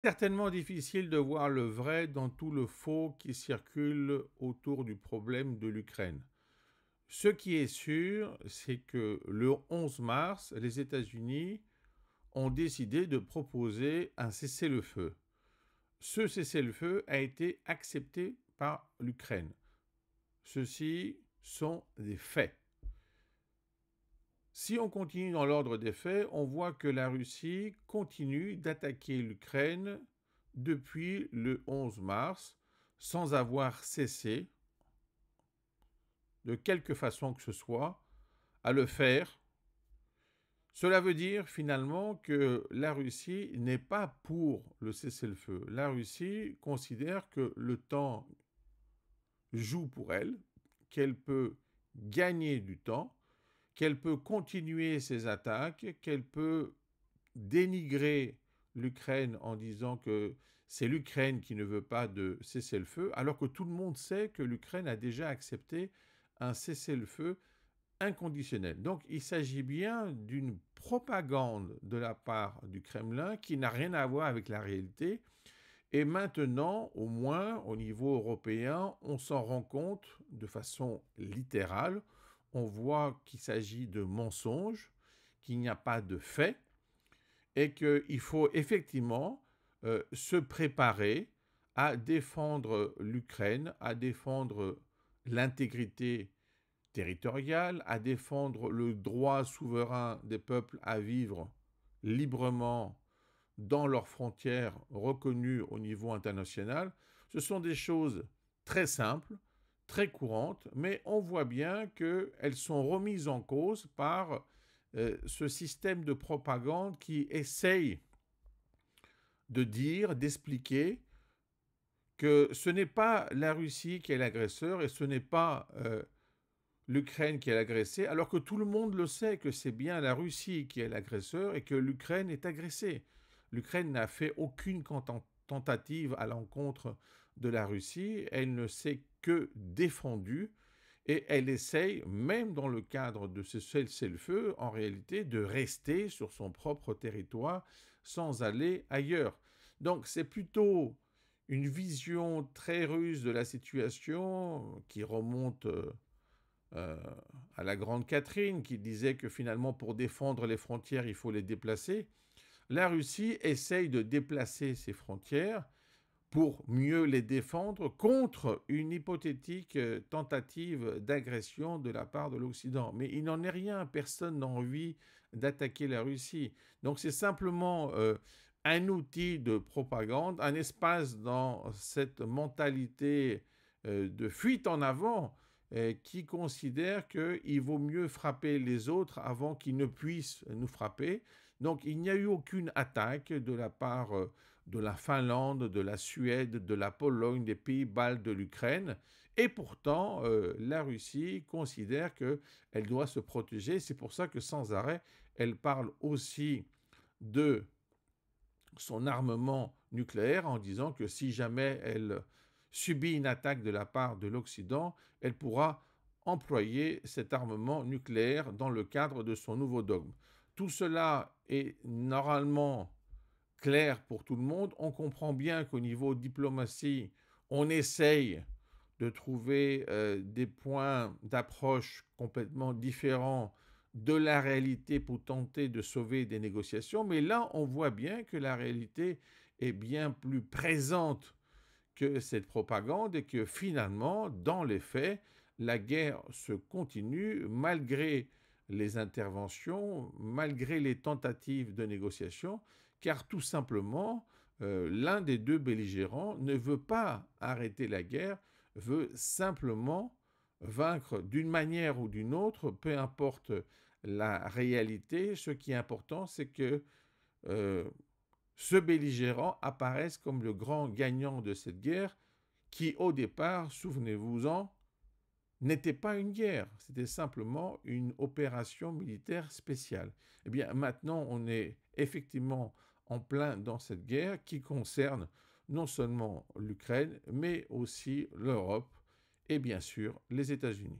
Certainement difficile de voir le vrai dans tout le faux qui circule autour du problème de l'Ukraine. Ce qui est sûr, c'est que le 11 mars, les États-Unis ont décidé de proposer un cessez-le-feu. Ce cessez-le-feu a été accepté par l'Ukraine. Ceci sont des faits. Si on continue dans l'ordre des faits, on voit que la Russie continue d'attaquer l'Ukraine depuis le 11 mars sans avoir cessé, de quelque façon que ce soit, à le faire. Cela veut dire finalement que la Russie n'est pas pour le cessez-le-feu. La Russie considère que le temps joue pour elle, qu'elle peut gagner du temps, qu'elle peut continuer ses attaques, qu'elle peut dénigrer l'Ukraine en disant que c'est l'Ukraine qui ne veut pas de cessez-le-feu, alors que tout le monde sait que l'Ukraine a déjà accepté un cessez-le-feu inconditionnel. Donc il s'agit bien d'une propagande de la part du Kremlin qui n'a rien à voir avec la réalité. Et maintenant, au moins au niveau européen, on s'en rend compte de façon littérale. On voit qu'il s'agit de mensonges, qu'il n'y a pas de faits et qu'il faut effectivement se préparer à défendre l'Ukraine, à défendre l'intégrité territoriale, à défendre le droit souverain des peuples à vivre librement dans leurs frontières reconnues au niveau international. Ce sont des choses très simples, très courantes, mais on voit bien qu'elles sont remises en cause par ce système de propagande qui essaye de dire, d'expliquer que ce n'est pas la Russie qui est l'agresseur et ce n'est pas l'Ukraine qui est l'agressée, alors que tout le monde le sait que c'est bien la Russie qui est l'agresseur et que l'Ukraine est agressée. L'Ukraine n'a fait aucune tentative à l'encontre de la Russie, elle ne s'est que défendue et elle essaye, même dans le cadre de ce cessez-le-feu, en réalité, de rester sur son propre territoire sans aller ailleurs. Donc c'est plutôt une vision très russe de la situation qui remonte euh, à la Grande Catherine, qui disait que finalement pour défendre les frontières, il faut les déplacer. La Russie essaye de déplacer ses frontières pour mieux les défendre contre une hypothétique tentative d'agression de la part de l'Occident. Mais il n'en est rien, personne n'a envie d'attaquer la Russie. Donc c'est simplement un outil de propagande, un espace dans cette mentalité de fuite en avant qui considère qu'il vaut mieux frapper les autres avant qu'ils ne puissent nous frapper. Donc il n'y a eu aucune attaque de la part de la Finlande, de la Suède, de la Pologne, des pays baltes, de l'Ukraine. Et pourtant, la Russie considère qu'elle doit se protéger. C'est pour ça que sans arrêt, elle parle aussi de son armement nucléaire en disant que si jamais elle subit une attaque de la part de l'Occident, elle pourra employer cet armement nucléaire dans le cadre de son nouveau dogme. Tout cela est normalement clair pour tout le monde. On comprend bien qu'au niveau diplomatie, on essaye de trouver des points d'approche complètement différents de la réalité pour tenter de sauver des négociations. Mais là, on voit bien que la réalité est bien plus présente que cette propagande et que finalement, dans les faits, la guerre se continue malgré les interventions, malgré les tentatives de négociation, car tout simplement, l'un des deux belligérants ne veut pas arrêter la guerre, veut simplement vaincre d'une manière ou d'une autre, peu importe la réalité. Ce qui est important, c'est que euh, ce belligérant apparaisse comme le grand gagnant de cette guerre qui, au départ, souvenez-vous-en, n'était pas une guerre, c'était simplement une opération militaire spéciale. Eh bien, maintenant, on est effectivement en plein dans cette guerre qui concerne non seulement l'Ukraine, mais aussi l'Europe et bien sûr les États-Unis.